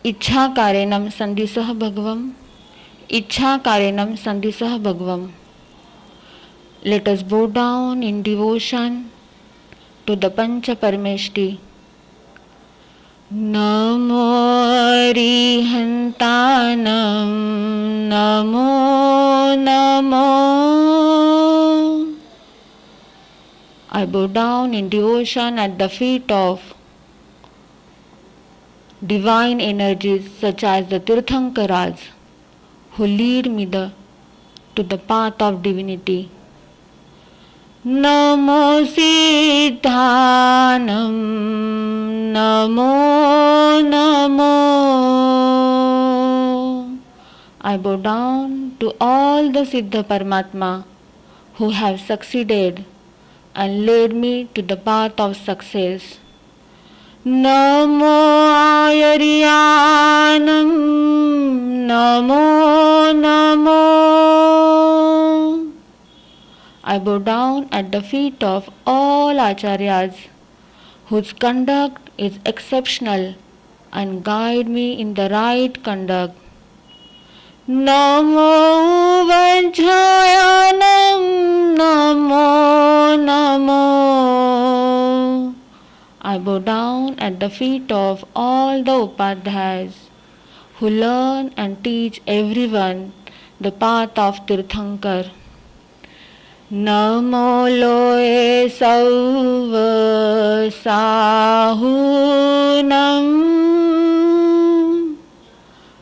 इच्छा कारेणम संदिसह भगवम. Ichha karenam sandisah bhagvam. Let us bow down in devotion to the Pancha Parameshti. Namo Rihantanam, Namo Namo. I bow down in devotion at the feet of divine energies such as the Tirthankaras, who lead me to the path of divinity. Namo Siddhanam, Namo Namo. I bow down to all the Siddha Paramatma who have succeeded and led me to the path of success. Namo Ayariyanam, Namo Namo. I bow down at the feet of all Acharyas whose conduct is exceptional and guide me in the right conduct. Namo Vajjayanam, Namo Namo. I bow down at the feet of all the Upadhyayas who learn and teach everyone the path of Tirthankar. Namo Loe Sauva Sahunam.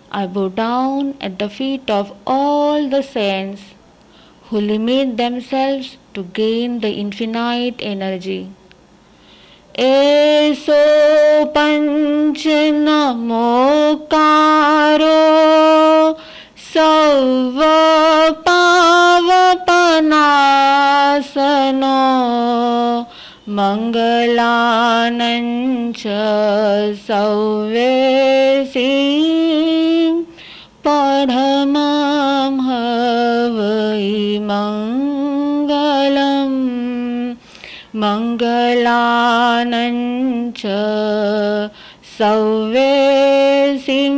I bow down at the feet of all the saints who limit themselves to gain the infinite energy. Eso Panchanamokaro Sauva Pavapanasano Mangalanancha Sauvesim Padhamam Havai Mangalam Mangalanancha Sauvesim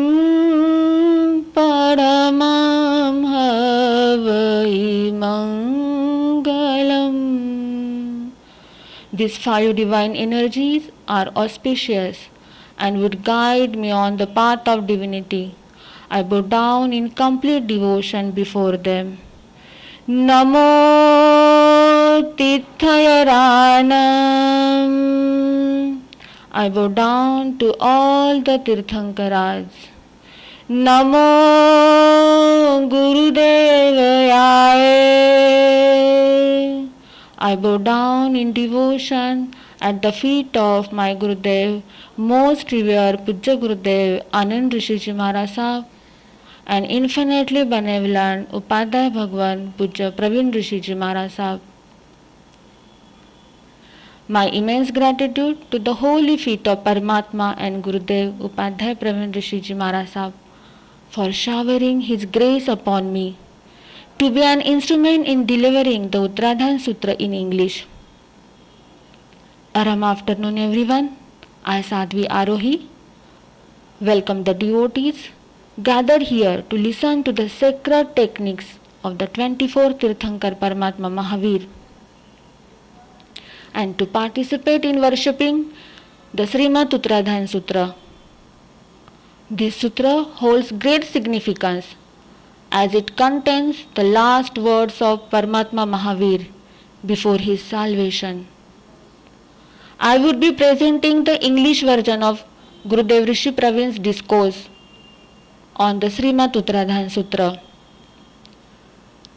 Paramam Havai Mangalam. These 5 divine energies are auspicious and would guide me on the path of divinity. I bow down in complete devotion before them. Namo Tirthayaranam. I bow down to all the Tirthankaras. Namo Gurudevaya. I bow down in devotion at the feet of my Gurudev, most revered Pujya Gurudev Anand Rishi Maharaj and infinitely benevolent Upadhyaya Bhagwan Pujya Praveen Rishi Maharaj. My immense gratitude to the holy feet of Paramatma and Gurudev Upadhyaya Praveen Rishi Maharaj for showering his grace upon me to be an instrument in delivering the Uttaradhyayana Sutra in English. Aram afternoon everyone. I Sadhvi Arohi welcome the devotees gathered here to listen to the sacred techniques of the 24th Tirthankar Paramatma Mahaveer and to participate in worshipping the Srimad Uttaradhyayana Sutra. This sutra holds great significance as it contains the last words of Paramatma Mahaveer before his salvation. I would be presenting the English version of Gurudev Rishi Praveen's discourse on the Srimad Uttaradhyayana Sutra.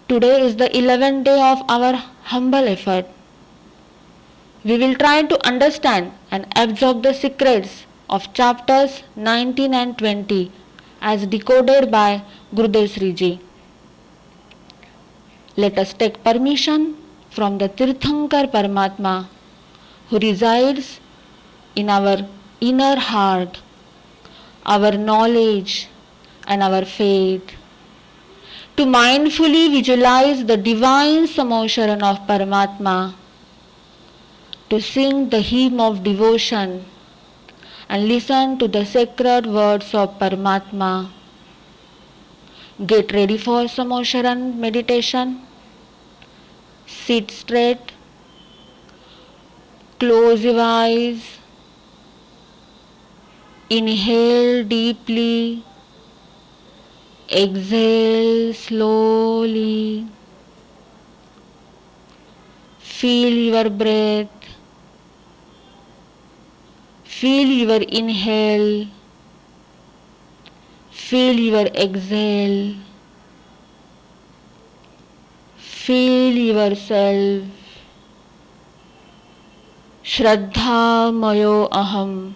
Today is the 11th day of our humble effort. We will try to understand and absorb the secrets of chapters 19 and 20 as decoded by Gurudev Sriji. Let us take permission from the Tirthankar Paramatma who resides in our inner heart, our knowledge and our faith, to mindfully visualize the divine Samosharan of Paramatma, to sing the hymn of devotion and listen to the sacred words of Paramatma. Get ready for Samosharan meditation. Sit straight. Close your eyes. Inhale deeply. Exhale slowly. Feel your breath. Feel your inhale. Feel your exhale. Feel yourself. Shraddha mayo aham.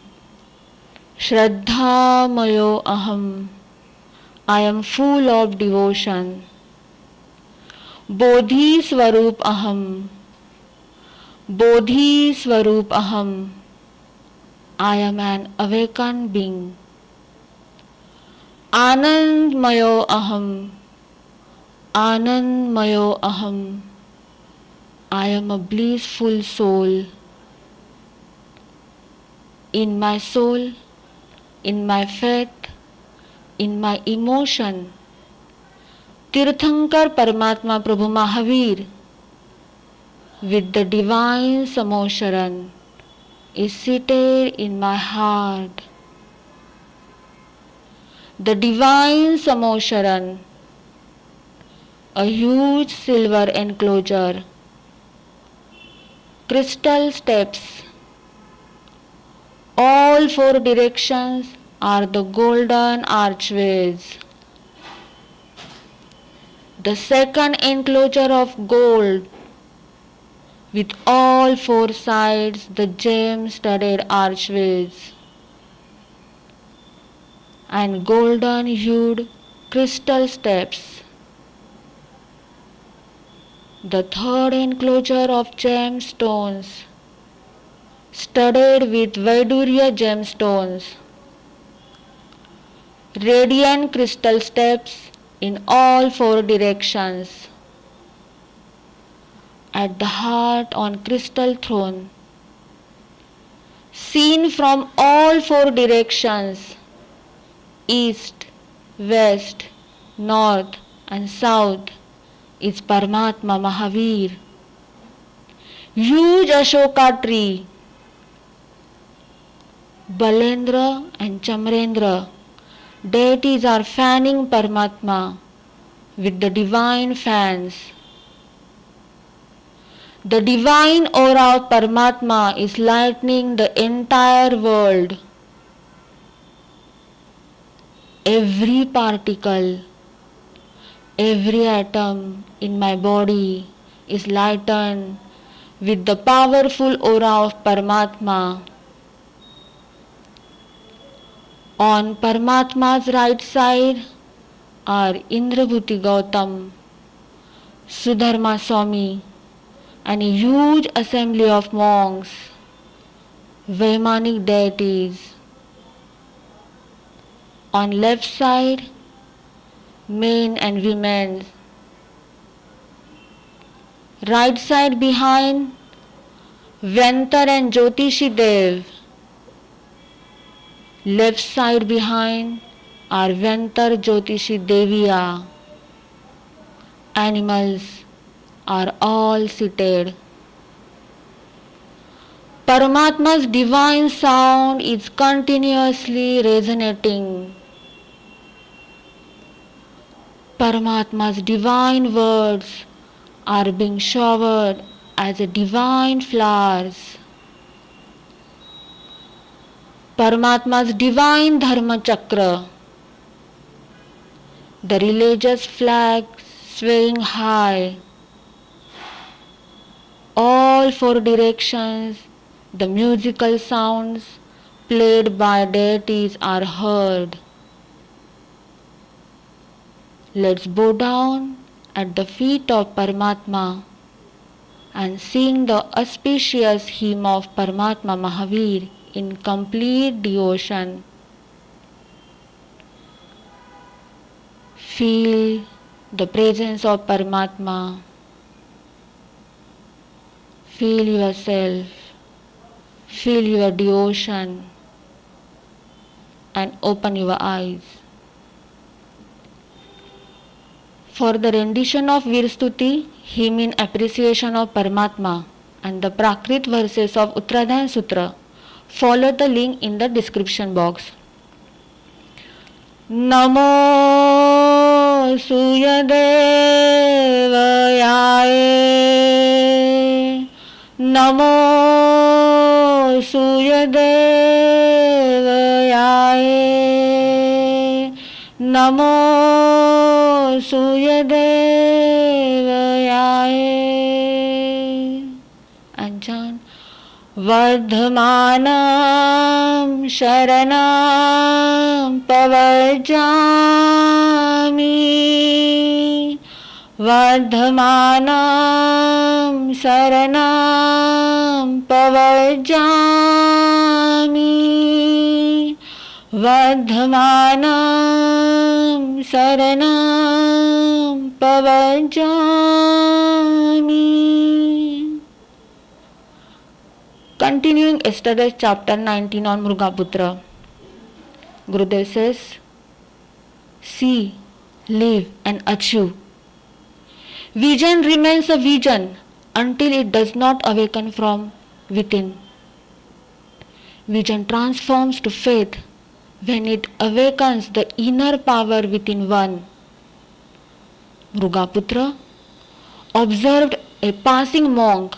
Shraddha mayo aham. I am full of devotion. Bodhi swarup aham. Bodhi swarup aham. I am an awakened being. Anand mayo aham. Anand mayo aham. I am a blissful soul. In my soul, in my faith, in my emotion, Tirthankar Paramatma Prabhu Mahaveer with the divine Samosharan is seated in my heart. The divine Samosharan, a huge silver enclosure, crystal steps, all four directions are the golden archways. The second enclosure of gold, with all four sides the gem-studded archways, and golden-hued crystal steps. The third enclosure of gemstones, studded with Vaidurya gemstones, radiant crystal steps in all four directions. At the heart on crystal throne, seen from all four directions, east, west, north and south, is Paramatma Mahaveer. Huge Ashoka tree, Balendra and Chamrendra, deities are fanning Paramatma with the divine fans. The divine aura of Paramatma is lightening the entire world. Every particle, every atom in my body is lightened with the powerful aura of Paramatma. On Paramatma's right side are Indrabhuti Gautam, Sudharma Swami, and a huge assembly of monks, Vaimanic deities. On left side, men and women. Right side behind, Ventar and Jyotishi Dev. Left side behind are Ventar Jyotishi Deviya. Animals are all seated. Paramatma's divine sound is continuously resonating. Paramatma's divine words are being showered as a divine flowers. Paramatma's divine Dharma Chakra, the religious flag swaying high. All four directions, the musical sounds played by deities are heard. Let's bow down at the feet of Paramatma and sing the auspicious hymn of Paramatma Mahaveer in complete devotion. Feel the presence of Paramatma. Feel yourself. Feel your devotion. and open your eyes. For the rendition of Virstuti, hymn in appreciation of Paramatma, and the Prakrit verses of Uttaradhyayana Sutra, follow the link in the description box. Namo Suyadevayaye, Namo Suyadevayaye, Namo Suyadevayaye. And chant Vardhamanam Sharanam Pavajami, Vardhamanam Sharanam Pavajami, Vardhamanam Sharanam Pavajami. Continuing yesterday's chapter 19 on Mrugaputra, Gurudev says, see, live and achieve. Vision remains a vision until it does not awaken from within. Vision transforms to faith when it awakens the inner power within one. Mrugaputra observed a passing monk,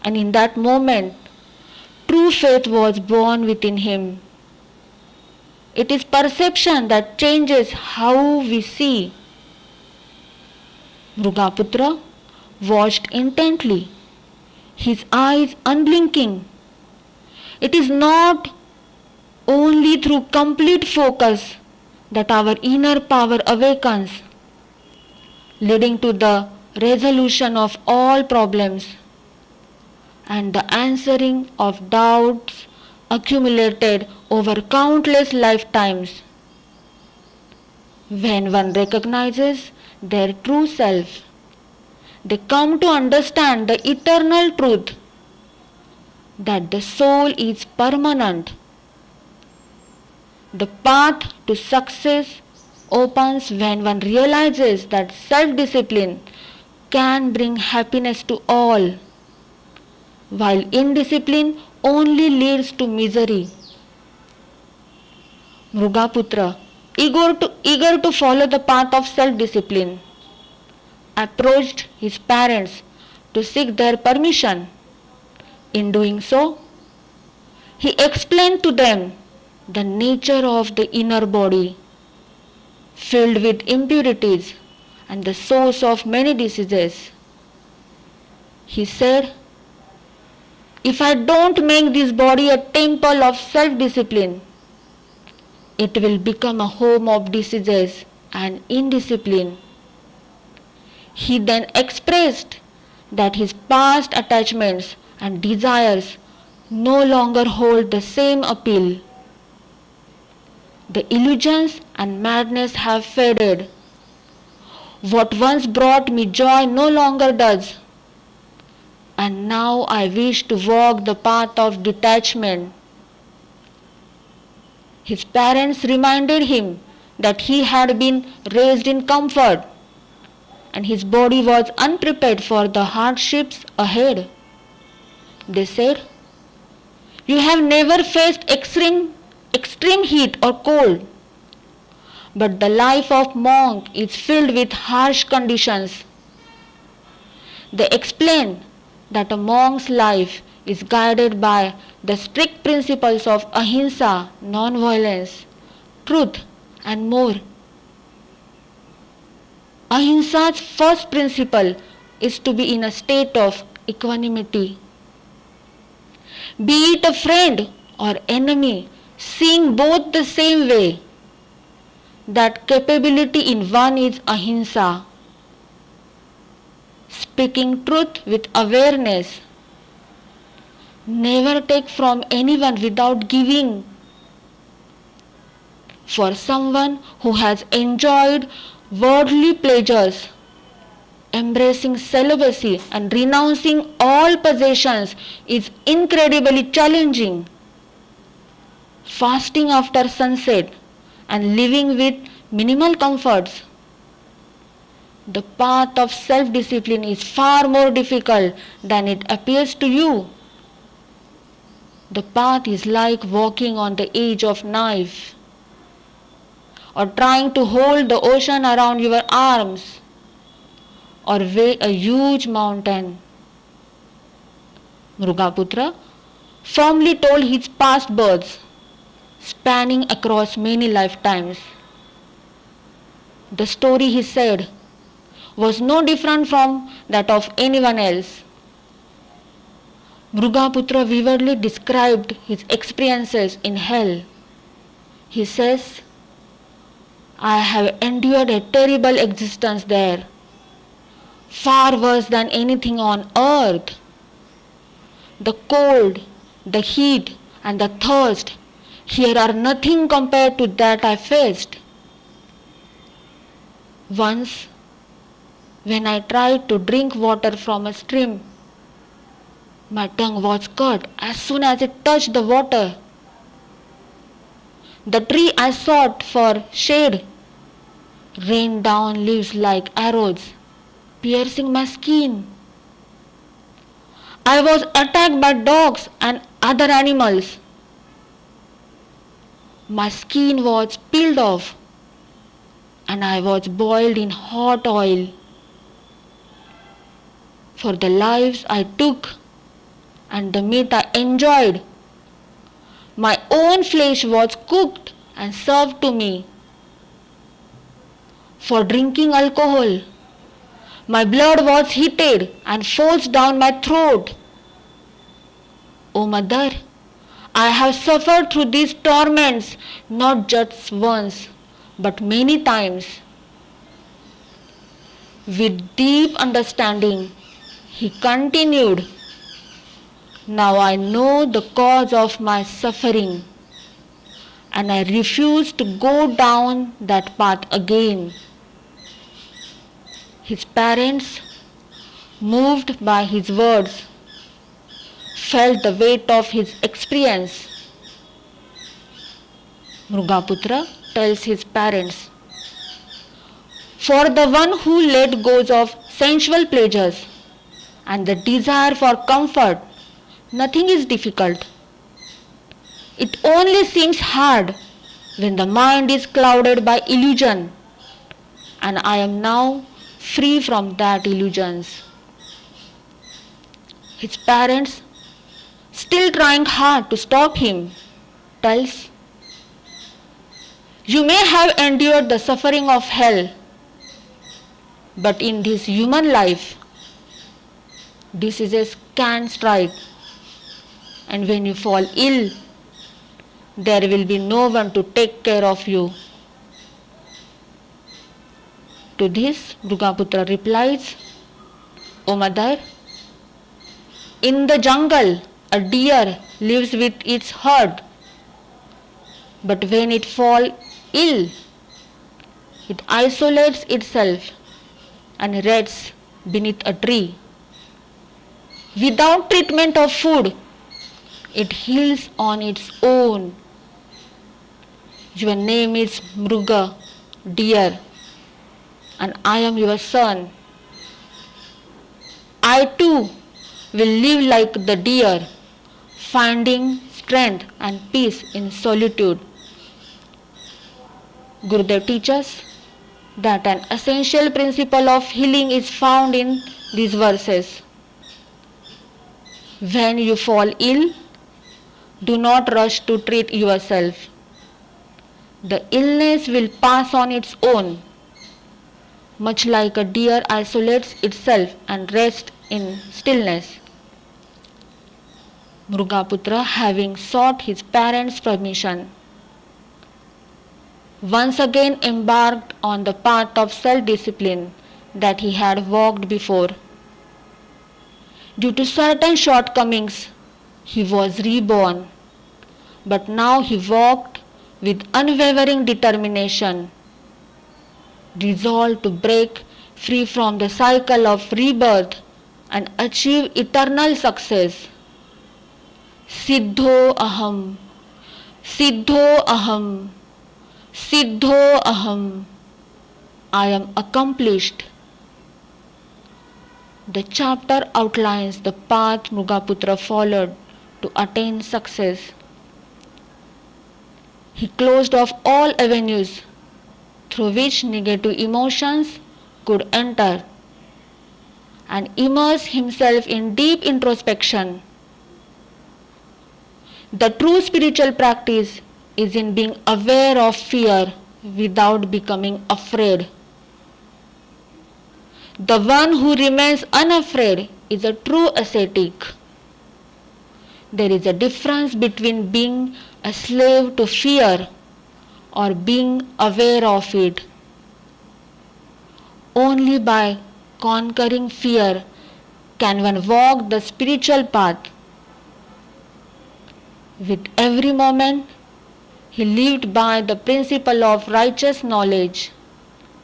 and in that moment, true faith was born within him. It is perception that changes how we see. Mrugaputra watched intently, his eyes unblinking. It is not only through complete focus that our inner power awakens, leading to the resolution of all problems and the answering of doubts accumulated over countless lifetimes. When one recognizes their true self, they come to understand the eternal truth that the soul is permanent. The path to success opens when one realizes that self-discipline can bring happiness to all, while indiscipline only leads to misery. Mrugaputra, eager to follow the path of self-discipline, approached his parents to seek their permission. In doing so, he explained to them the nature of the inner body, filled with impurities and the source of many diseases. He said, if I don't make this body a temple of self-discipline, it will become a home of diseases and indiscipline. He then expressed that his past attachments and desires no longer hold the same appeal. The illusions and madness have faded. What once brought me joy no longer does. And now I wish to walk the path of detachment. His parents reminded him that he had been raised in comfort and his body was unprepared for the hardships ahead. They said, you have never faced extreme heat or cold, but the life of monk is filled with harsh conditions. They explain that a monk's life is guided by the strict principles of ahimsa, non-violence, truth, and more. Ahimsa's first principle is to be in a state of equanimity. Be it a friend or enemy, seeing both the same way. That capability in one is ahimsa. Speaking truth with awareness. Never take from anyone without giving. For someone who has enjoyed worldly pleasures, embracing celibacy and renouncing all possessions is incredibly challenging. fasting after sunset, and living with minimal comforts. The path of self-discipline is far more difficult than it appears to you. The path is like walking on the edge of knife, or trying to hold the ocean around your arms, or weigh a huge mountain. Mrugaputra firmly told his past births, spanning across many lifetimes. The story, he said, was no different from that of anyone else. Mrugaputra vividly described his experiences in hell. He says, I have endured a terrible existence there, far worse than anything on earth. The cold, the heat, and the thirst here are nothing compared to that I faced. Once, when I tried to drink water from a stream, my tongue was cut as soon as it touched the water. The tree I sought for shade rained down leaves like arrows, piercing my skin. I was attacked by dogs and other animals. My skin was peeled off, and I was boiled in hot oil. For the lives I took and the meat I enjoyed, my own flesh was cooked and served to me. For drinking alcohol, my blood was heated and forced down my throat. O Mother, I have suffered through these torments not just once, but many times. With deep understanding, he continued, now I know the cause of my suffering, and I refuse to go down that path again. His parents, moved by his words, felt the weight of his experience. Mrugaputra tells his parents, for the one who let go of sensual pleasures and the desire for comfort, nothing is difficult. It only seems hard when the mind is clouded by illusion, and I am now free from that illusions. His parents, still trying hard to stop him, tells, you may have endured the suffering of hell, but in this human life, this is a scant strike, and when you fall ill, there will be no one to take care of you. To this, Mrugaputra replies, O Mother, in the jungle, a deer lives with its herd, but when it falls ill, it isolates itself and rests beneath a tree. Without treatment of food, it heals on its own. Your name is Mruga, deer, and I am your son. I too will live like the deer, finding strength and peace in solitude. Gurudev teaches that an essential principle of healing is found in these verses. When you fall ill, do not rush to treat yourself. The illness will pass on its own, much like a deer isolates itself and rests in stillness. Mrugaputra, having sought his parents' permission, once again embarked on the path of self-discipline that he had walked before. Due to certain shortcomings, he was reborn, but now he walked with unwavering determination, resolved to break free from the cycle of rebirth and achieve eternal success. Siddho aham, Siddho aham, Siddho aham, I am accomplished. The chapter outlines the path Mrugaputra followed to attain success. He closed off all avenues through which negative emotions could enter and immerse himself in deep introspection. The true spiritual practice is in being aware of fear without becoming afraid. The one who remains unafraid is a true ascetic. There is a difference between being a slave to fear or being aware of it. Only by conquering fear can one walk the spiritual path. With every moment, he lived by the principle of righteous knowledge,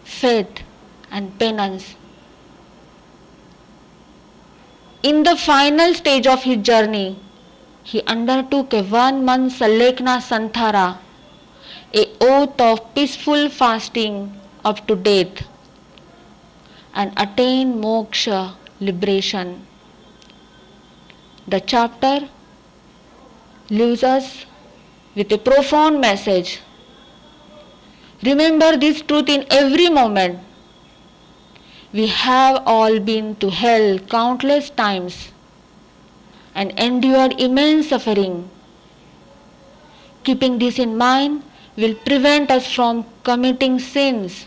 faith, and penance. In the final stage of his journey, he undertook a 1-month Salekna Santhara, a oath of peaceful fasting up to death, and attained moksha, liberation. The chapter leaves us with a profound message. Remember this truth in every moment. We have all been to hell countless times and endured immense suffering. Keeping this in mind will prevent us from committing sins.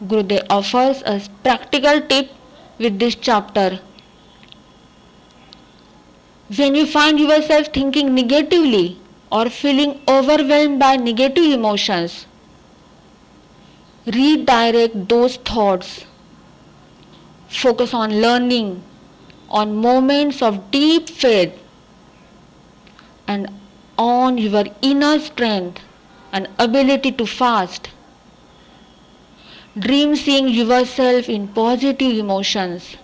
Gurudev offers us practical tip with this chapter. When you find yourself thinking negatively or feeling overwhelmed by negative emotions, redirect those thoughts. Focus on learning, on moments of deep faith, and on your inner strength and ability to fast. Dream seeing yourself in positive emotions.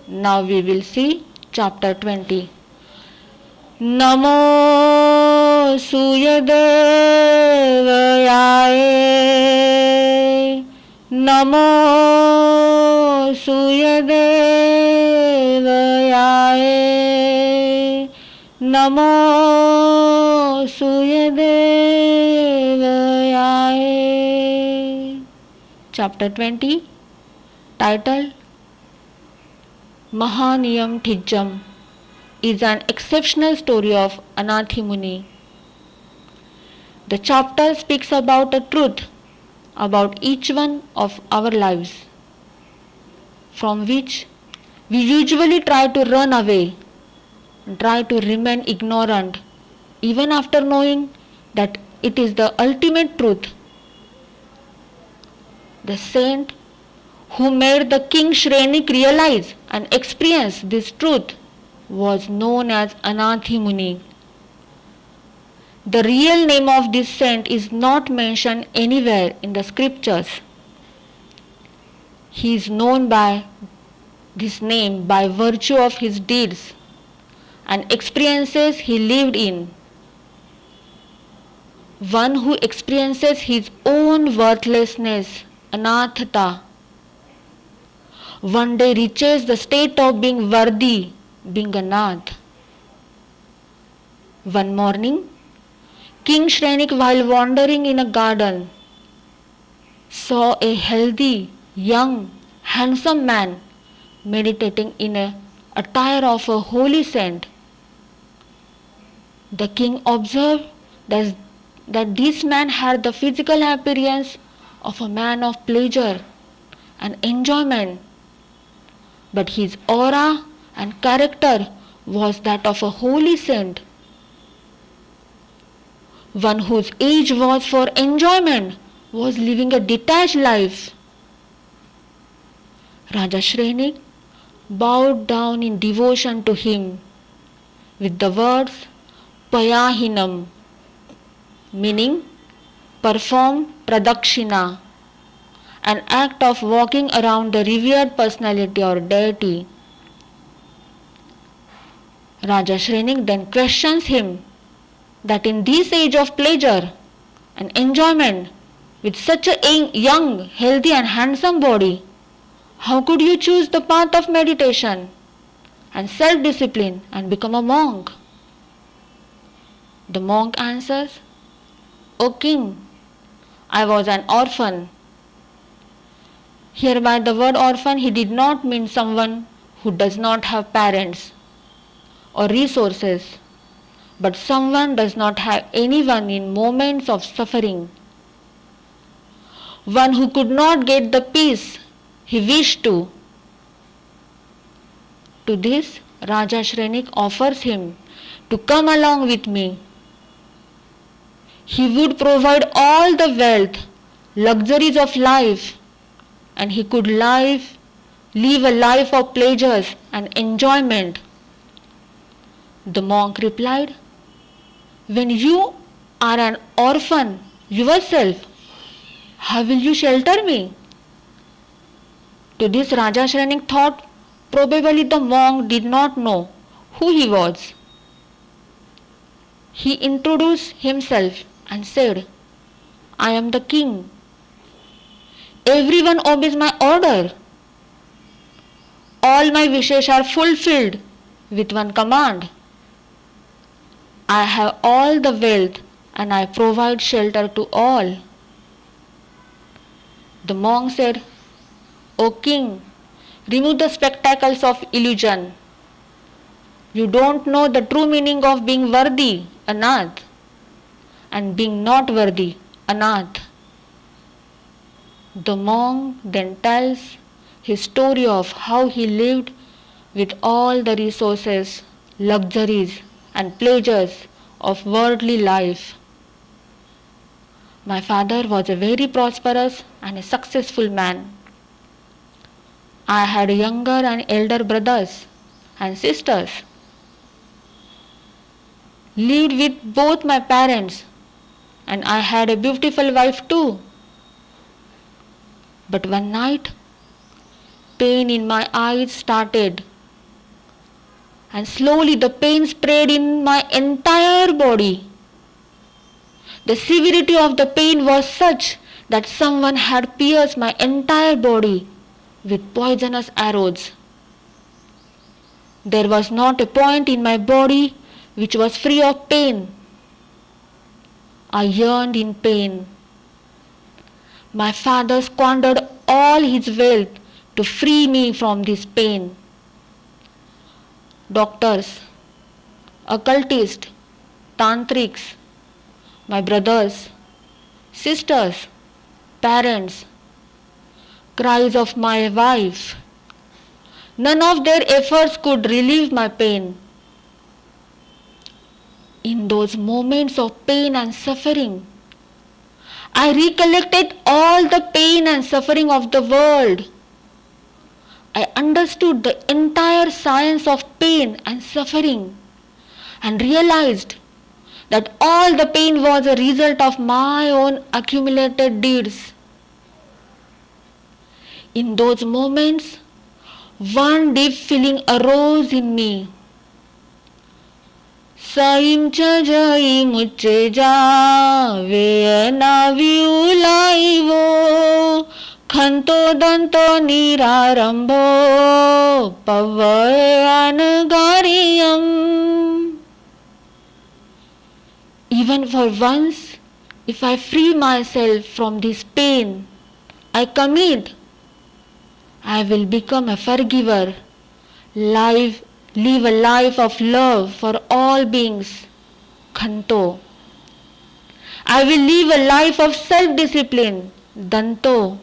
Now we will see chapter 20. Namo Suyadevayaye, Namo Suyadevayaye, Namo Suyadevayaye. Chapter 20, title Mahaniyam Thijjam, is an exceptional story of Anati Muni. The chapter speaks about a truth about each one of our lives, from which we usually try to run away, try to remain ignorant, even after knowing that it is the ultimate truth. The saint who made the king Shrenik realize and experience this truth was known as Anati Muni. The real name of this saint is not mentioned anywhere in the scriptures. He is known by this name by virtue of his deeds and experiences he lived in. One who experiences his own worthlessness, anathata, one day reaches the state of being worthy, being anath. One morning, King Shrenik, while wandering in a garden, saw a healthy, young, handsome man meditating in a attire of a holy saint. The king observed that this man had the physical appearance of a man of pleasure and enjoyment, but his aura and character was that of a holy saint. One whose age was for enjoyment was living a detached life. Raja Shrenik bowed down in devotion to him with the words Payahinam, meaning perform pradakshina, an act of walking around the revered personality or deity. Raja Shrenik then questions him that in this age of pleasure and enjoyment, with such a young, healthy and handsome body, how could you choose the path of meditation and self-discipline and become a monk? The monk answers, O king, I was an orphan. Here by the word orphan he did not mean someone who does not have parents or resources, but someone does not have anyone in moments of suffering. One who could not get the peace he wished to. To this, Raja Shrenik offers him to come along with me. He would provide all the wealth, luxuries of life, and he could live a life of pleasures and enjoyment. The monk replied, when you are an orphan yourself, how will you shelter me? To this Raja Shrenik thought probably the monk did not know who he was. He introduced himself and said, I am the king. Everyone obeys my order. All my wishes are fulfilled with one command. I have all the wealth and I provide shelter to all. The monk said, O king, remove the spectacles of illusion. You don't know the true meaning of being worthy, Anath, and being not worthy, Anath. The monk then tells his story of how he lived with all the resources, luxuries and pleasures of worldly life. My father was a very prosperous and a successful man. I had younger and elder brothers and sisters. Lived with both my parents, and I had a beautiful wife too. But one night, pain in my eyes started, and slowly the pain spread in my entire body. The severity of the pain was such that someone had pierced my entire body with poisonous arrows. There was not a point in my body which was free of pain. I yearned in pain. My father squandered all his wealth to free me from this pain. Doctors, occultists, tantrics, my brothers, sisters, parents, cries of my wife, none of their efforts could relieve my pain. In those moments of pain and suffering, I recollected all the pain and suffering of the world. I understood the entire science of pain and suffering and realized that all the pain was a result of my own accumulated deeds. In those moments, one deep feeling arose in me. Saim cha jai mucche jave naviulaivo khanto danto nirarambo pavayangariyam. Even for once, if I free myself from this pain I commit, I will become a forgiver, live a life of love for all beings, Khanto. I will live a life of self-discipline, Danto.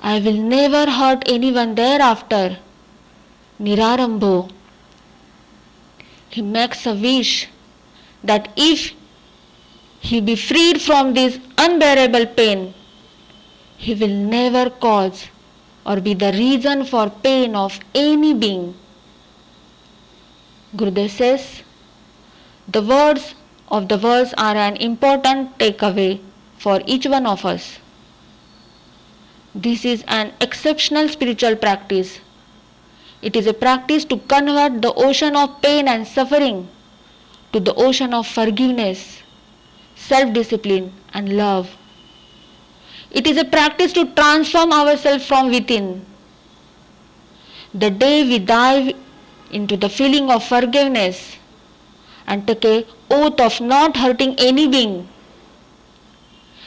I will never hurt anyone thereafter, Nirarambo. He makes a wish that if he be freed from this unbearable pain, he will never cause or be the reason for pain of any being. Gurudev says, the words of the verse are an important takeaway for each one of us. This is an exceptional spiritual practice It is a practice to convert the ocean of pain and suffering to the ocean of forgiveness, self-discipline and love. It is a practice to transform ourselves from within. The day we dive into the feeling of forgiveness and take an oath of not hurting any being,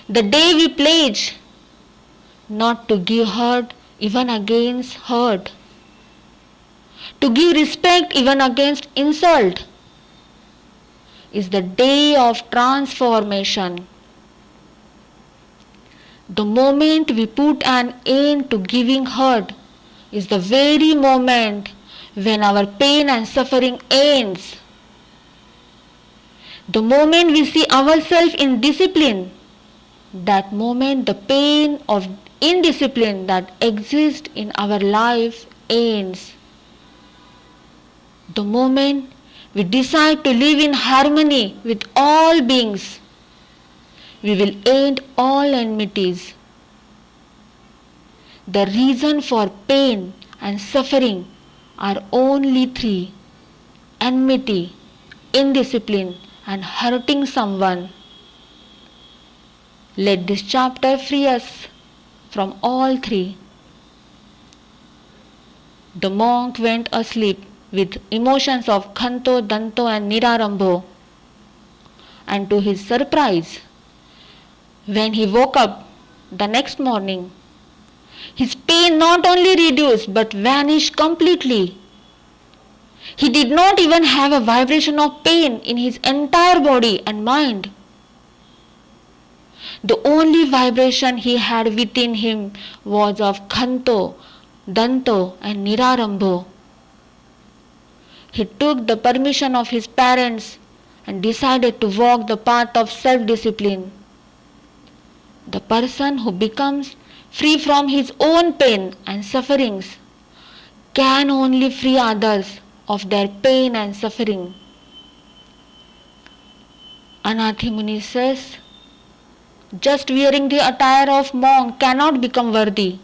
the day we pledge not to give hurt even against hurt, to give respect even against insult, is the day of transformation. The moment we put an end to giving hurt is the very moment when our pain and suffering ends. The moment we see ourselves in discipline, that moment the pain of indiscipline that exists in our life ends. The moment we decide to live in harmony with all beings, we will end all enmities. The reason for pain and suffering are only three: enmity, indiscipline, and hurting someone. Let this chapter free us from all three. The monk went asleep with emotions of Khanto, Danto and Nirarambho. And to his surprise, when he woke up the next morning, his pain not only reduced but vanished completely. He did not even have a vibration of pain in his entire body and mind. The only vibration he had within him was of Khanto, Danto and Nirarambho. He took the permission of his parents and decided to walk the path of self-discipline. The person who becomes free from his own pain and sufferings can only free others of their pain and suffering. Anati Muni says, just wearing the attire of monk cannot become worthy.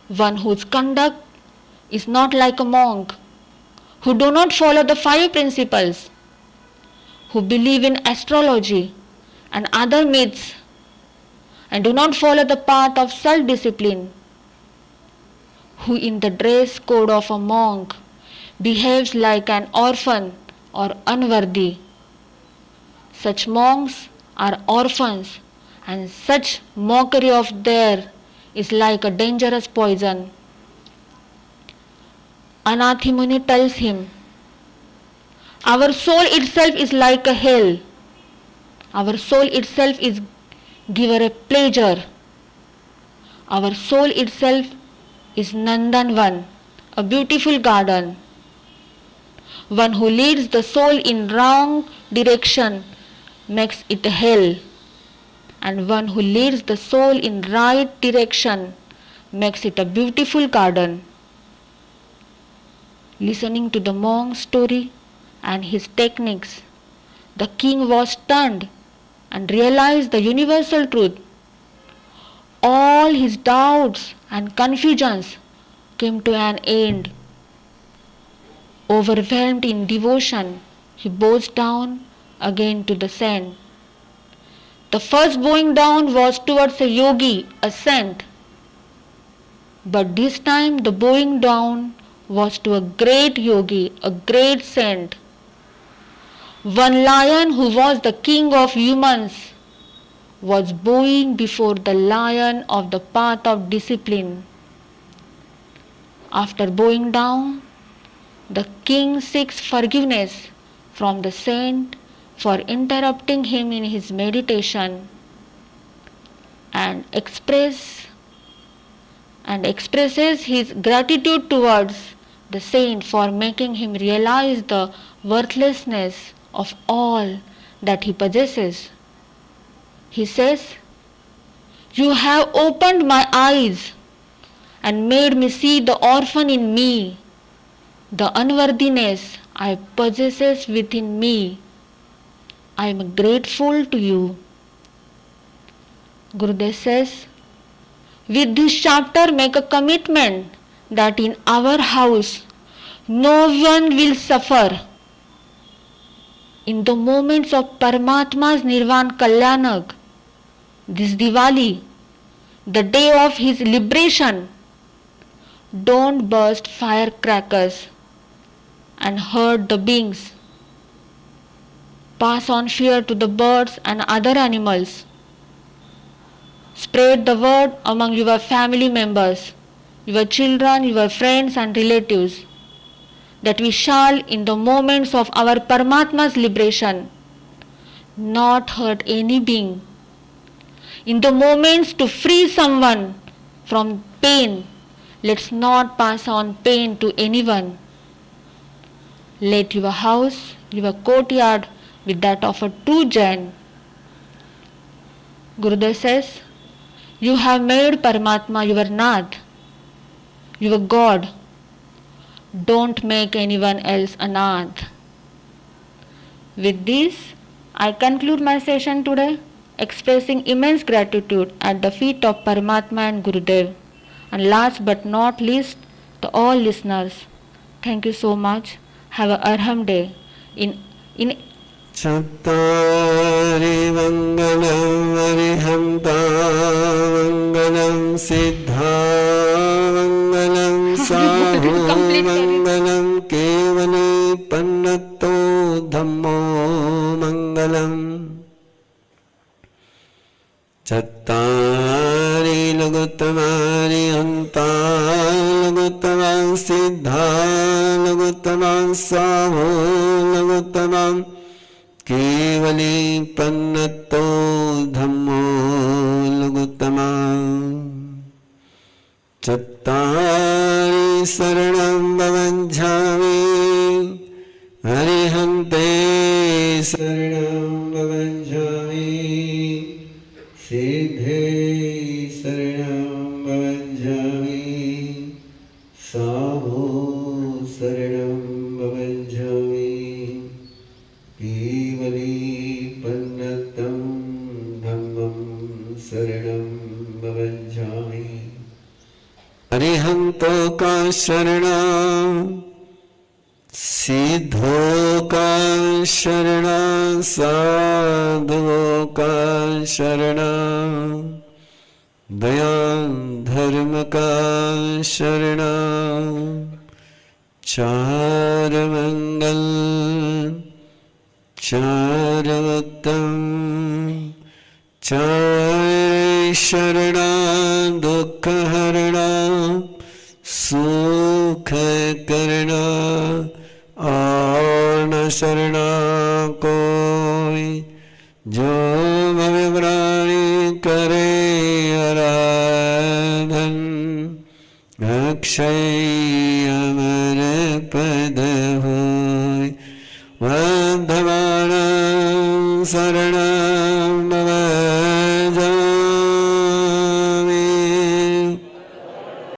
One whose conduct is not like a monk, who do not follow the 5 principles, who believe in astrology and other myths, and do not follow the path of self-discipline, who in the dress code of a monk behaves like an orphan or unworthy. Such monks are orphans, and such mockery of theirs is like a dangerous poison. Anati Muni tells him, our soul itself is like a hell. Our soul itself is giver a pleasure. Our soul itself is Nandanvan, a beautiful garden. One who leads the soul in wrong direction makes it a hell, and one who leads the soul in right direction makes it a beautiful garden. Listening to the monk's story and his techniques, the king was stunned and realized the universal truth. All his doubts and confusions came to an end. Overwhelmed in devotion, he bows down again to the saint. The first bowing down was towards a yogi, a saint. But this time the bowing down was to a great yogi, a great saint. One lion who was the king of humans was bowing before the lion of the path of discipline. After bowing down, the king seeks forgiveness from the saint for interrupting him in his meditation and expresses his gratitude towards the saint for making him realize the worthlessness of all that he possesses. He says, you have opened my eyes and made me see the orphan in me, the unworthiness I possess within me. I am grateful to you. Gurudev says, with this chapter make a commitment that in our house no one will suffer. In the moments of Paramatma's Nirvan Kalyanak, this Diwali, the day of his liberation, don't burst firecrackers and hurt the beings. Pass on fear to the birds and other animals. Spread the word among your family members, your children, your friends and relatives, that we shall, in the moments of our Paramatma's liberation, not hurt any being. In the moments to free someone from pain, let's not pass on pain to anyone. Let your house, your courtyard, with that of a true Jain. Gurudev says, you have made Paramatma your Nath, your God. Don't make anyone else a Nath. With this, I conclude my session today, expressing immense gratitude at the feet of Paramatma and Gurudev. And last but not least, to all listeners, thank you so much. Have a Arham day. In Chattari Mangalam Arihanta Mangalam Siddha Mangalam Sahu Mangalam Kevali Pannato Dhammo Mangalam Chattari Lagutamari Anta Lagutamang Siddha Lagutamang Sahu Lagutamang Kevali Pannato Dhammo Lagutama Chattari Saranam Bhavanjhami Arihante Saranam Bhavanjhami Siddhe Saranam Bhavanjhami Sadhu Saranam Bhavanjhami Kevali Pannatam Dhammam Saranam Bhavanjhami Arihanto ka Sharana Siddho ka Sharana Sadhu ka Sharana Dayan Dharma ka Sharana Char Mangal Charavaktam Chare Sharana Dukha Harana Sukha Karana Arna Sharana Koi Jo Bhavivrani Kare Aradhan Akshay Amara Padahoi Vandhavanam Saranam